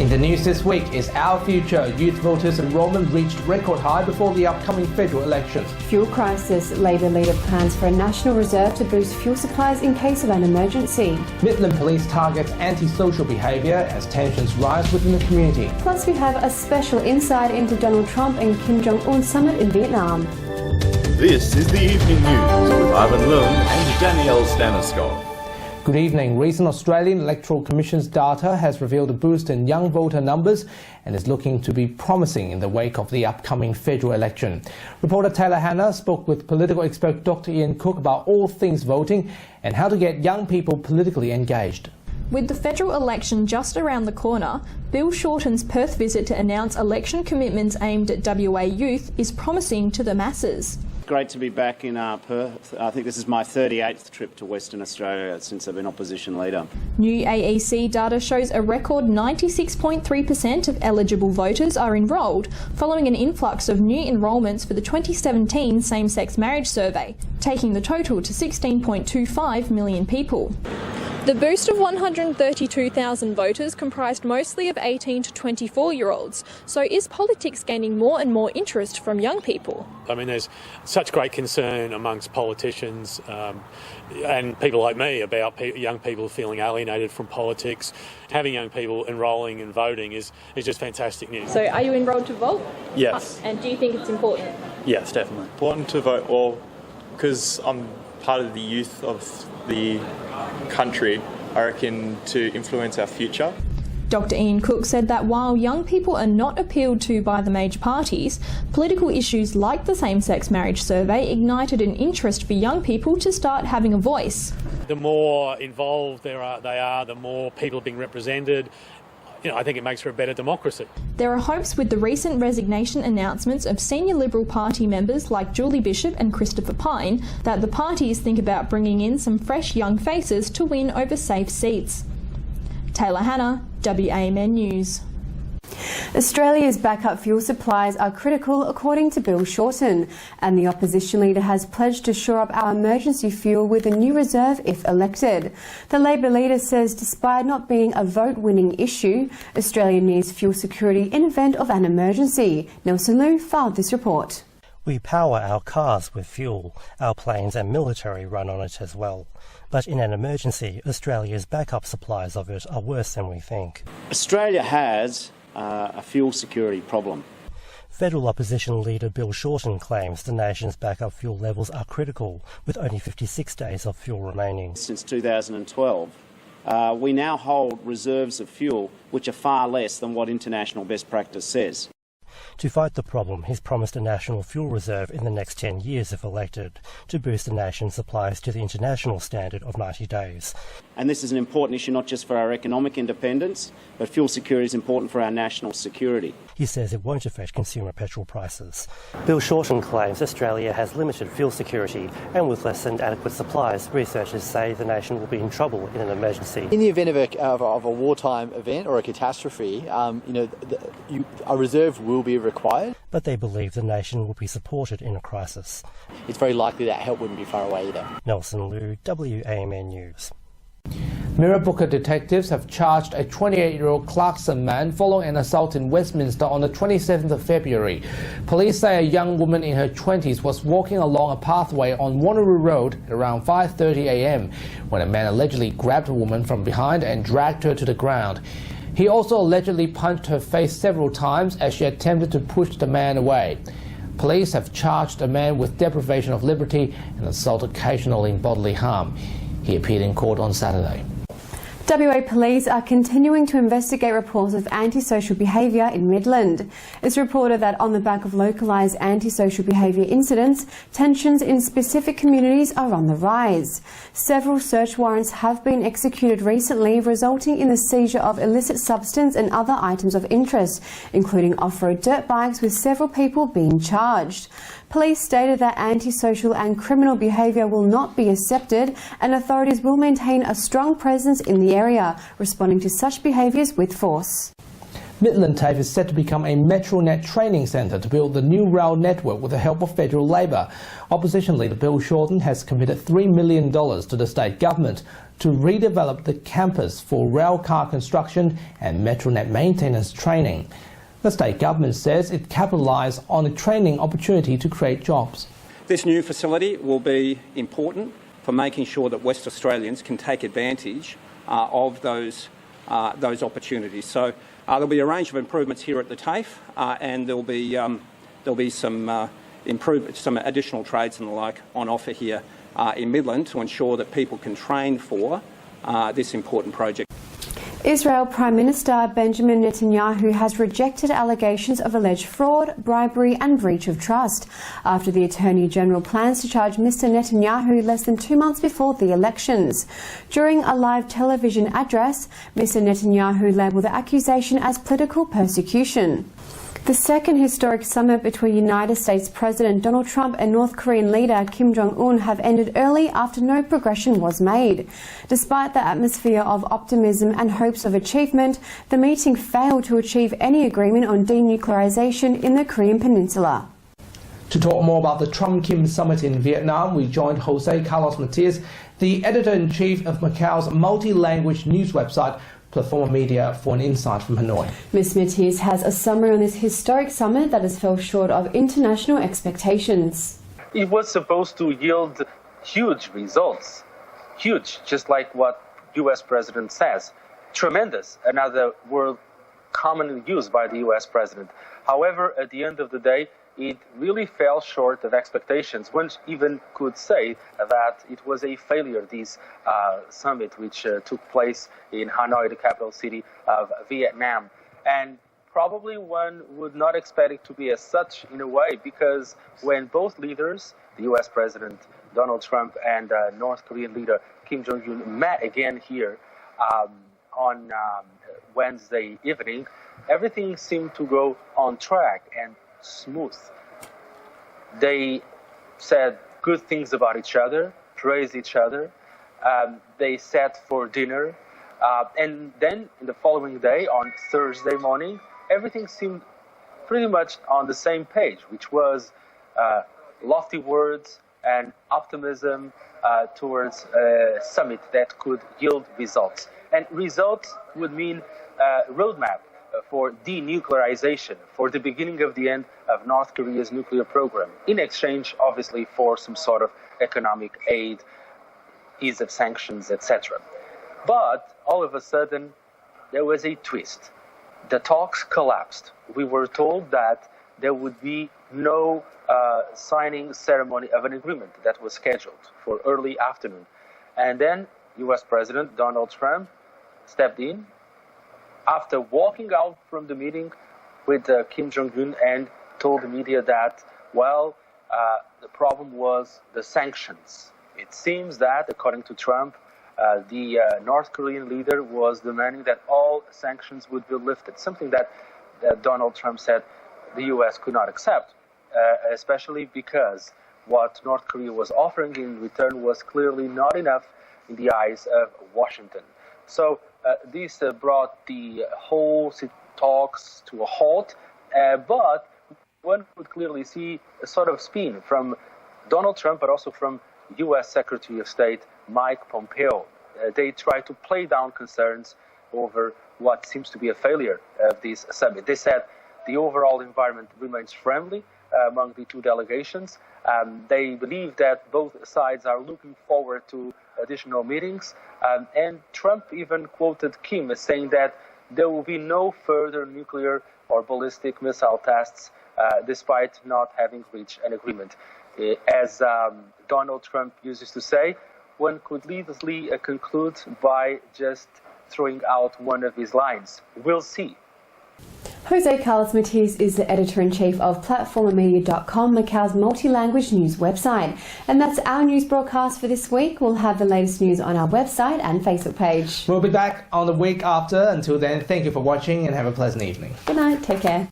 In the news this week, is our future. Youth voters' enrollment reached record high before the upcoming federal election. Fuel crisis. Labor leader plans for a national reserve to boost fuel supplies in case of an emergency. Midland police targets antisocial behaviour as tensions rise within the community. Plus we have a special insight into Donald Trump and Kim Jong-un summit in Vietnam. This is the Evening News with Ivan Lung and Danielle Staniskov. Good evening. Recent Australian Electoral Commission's data has revealed a boost in young voter numbers and is looking to be promising in the wake of the upcoming federal election. Reporter Taylor Hanna spoke with political expert Dr. Ian Cook about all things voting and how to get young people politically engaged. With the federal election just around the corner, Bill Shorten's Perth visit to announce election commitments aimed at WA youth is promising to the masses. Great to be back in Perth. I think this is my 38th trip to Western Australia since I've been opposition leader. New AEC data shows a record 96.3% of eligible voters are enrolled, following an influx of new enrolments for the 2017 same-sex marriage survey, taking the total to 16.25 million people. The boost of 132,000 voters comprised mostly of 18 to 24-year-olds. So is politics gaining more and more interest from young people? I mean, there's such great concern amongst politicians and people like me about young people feeling alienated from politics. Having young people enrolling and voting is just fantastic news. So are you enrolled to vote? Yes. And do you think it's important? Yes, definitely. Important to vote, well, because I'm part of the youth of the country, I reckon, to influence our future. Dr. Ian Cook said that while young people are not appealed to by the major parties, political issues like the same-sex marriage survey ignited an interest for young people to start having a voice. The more involved they are, the more people are being represented. I think it makes for a better democracy. There are hopes with the recent resignation announcements of senior Liberal Party members like Julie Bishop and Christopher Pyne that the parties think about bringing in some fresh young faces to win over safe seats. Taylor Hanna, WAMN News. Australia's backup fuel supplies are critical, according to Bill Shorten, and the opposition leader has pledged to shore up our emergency fuel with a new reserve if elected. The Labor leader says despite not being a vote-winning issue, Australia needs fuel security in event of an emergency. Nelson Liu filed this report. We power our cars with fuel. Our planes and military run on it as well. But in an emergency, Australia's backup supplies of it are worse than we think. Australia has a fuel security problem. Federal opposition leader Bill Shorten claims the nation's backup fuel levels are critical, with only 56 days of fuel remaining. Since 2012, we now hold reserves of fuel which are far less than what international best practice says. To fight the problem, he's promised a national fuel reserve in the next 10 years if elected, to boost the nation's supplies to the international standard of 90 days. And this is an important issue not just for our economic independence, but fuel security is important for our national security. He says it won't affect consumer petrol prices. Bill Shorten claims Australia has limited fuel security, and with less than adequate supplies, researchers say the nation will be in trouble in an emergency. In the event of a wartime event or a catastrophe, a reserve will be required. But they believe the nation will be supported in a crisis. It's very likely that help wouldn't be far away either. Nelson Liu, WAMN News. Mirrabooka detectives have charged a 28-year-old Clarkson man following an assault in Westminster on the 27th of February. Police say a young woman in her 20s was walking along a pathway on Wanneroo Road around 5:30 a.m. when a man allegedly grabbed a woman from behind and dragged her to the ground. He also allegedly punched her face several times as she attempted to push the man away. Police have charged a man with deprivation of liberty and assault occasionally in bodily harm. He appeared in court on Saturday. WA police are continuing to investigate reports of antisocial behaviour in Midland. It's reported that on the back of localised antisocial behaviour incidents, tensions in specific communities are on the rise. Several search warrants have been executed recently, resulting in the seizure of illicit substance and other items of interest, including off-road dirt bikes, with several people being charged. Police stated that antisocial and criminal behaviour will not be accepted, and authorities will maintain a strong presence in the area, responding to such behaviours with force. Midland TAFE is set to become a Metronet training centre to build the new rail network with the help of federal Labor. Opposition leader Bill Shorten has committed $3 million to the state government to redevelop the campus for rail car construction and Metronet maintenance training. The state government says it capitalised on a training opportunity to create jobs. This new facility will be important for making sure that West Australians can take advantage of those opportunities. So there'll be a range of improvements here at the TAFE, and there'll be some additional trades and the like on offer here in Midland to ensure that people can train for this important project. Israel Prime Minister Benjamin Netanyahu has rejected allegations of alleged fraud, bribery and breach of trust after the Attorney General plans to charge Mr Netanyahu less than 2 months before the elections. During a live television address, Mr Netanyahu labelled the accusation as political persecution. The second historic summit between United States President Donald Trump and North Korean leader Kim Jong-un have ended early after no progression was made. Despite the atmosphere of optimism and hopes of achievement, the meeting failed to achieve any agreement on denuclearization in the Korean Peninsula. To talk more about the Trump-Kim summit in Vietnam, we joined Jose Carlos Matias, the editor-in-chief of Macau's multi-language news website, Platform Media, for an insight from Hanoi. Ms Matias has a summary on this historic summit that has fell short of international expectations. It was supposed to yield huge results. Huge, just like what US President says. Tremendous, another word commonly used by the US President. However, at the end of the day, it really fell short of expectations. One even could say that it was a failure, this summit, which took place in Hanoi, the capital city of Vietnam. And probably one would not expect it to be as such in a way, because when both leaders, the US President Donald Trump and North Korean leader Kim Jong-un, met again here on Wednesday evening, everything seemed to go on track and smooth. They said good things about each other, praised each other. They sat for dinner, and then the following day, on Thursday morning, everything seemed pretty much on the same page, which was lofty words and optimism towards a summit that could yield results. And results would mean roadmap for denuclearization, for the beginning of the end of North Korea's nuclear program, in exchange, obviously, for some sort of economic aid, ease of sanctions, etc. But all of a sudden, there was a twist. The talks collapsed. We were told that there would be no signing ceremony of an agreement that was scheduled for early afternoon. And then US President Donald Trump stepped in after walking out from the meeting with Kim Jong-un and told the media that, well, the problem was the sanctions. It seems that, according to Trump, the North Korean leader was demanding that all sanctions would be lifted, something that Donald Trump said the U.S. could not accept, especially because what North Korea was offering in return was clearly not enough in the eyes of Washington. So this brought the whole talks to a halt, but one could clearly see a sort of spin from Donald Trump, but also from U.S. Secretary of State Mike Pompeo. They try to play down concerns over what seems to be a failure of this summit. They said the overall environment remains friendly among the two delegations. They believe that both sides are looking forward to additional meetings. And Trump even quoted Kim as saying that there will be no further nuclear or ballistic missile tests despite not having reached an agreement. As Donald Trump uses to say, one could easily conclude by just throwing out one of his lines. We'll see. Jose Carlos Matias is the editor-in-chief of platformmedia.com, Macau's multi-language news website. And that's our news broadcast for this week. We'll have the latest news on our website and Facebook page. We'll be back on the week after. Until then, thank you for watching and have a pleasant evening. Good night. Take care.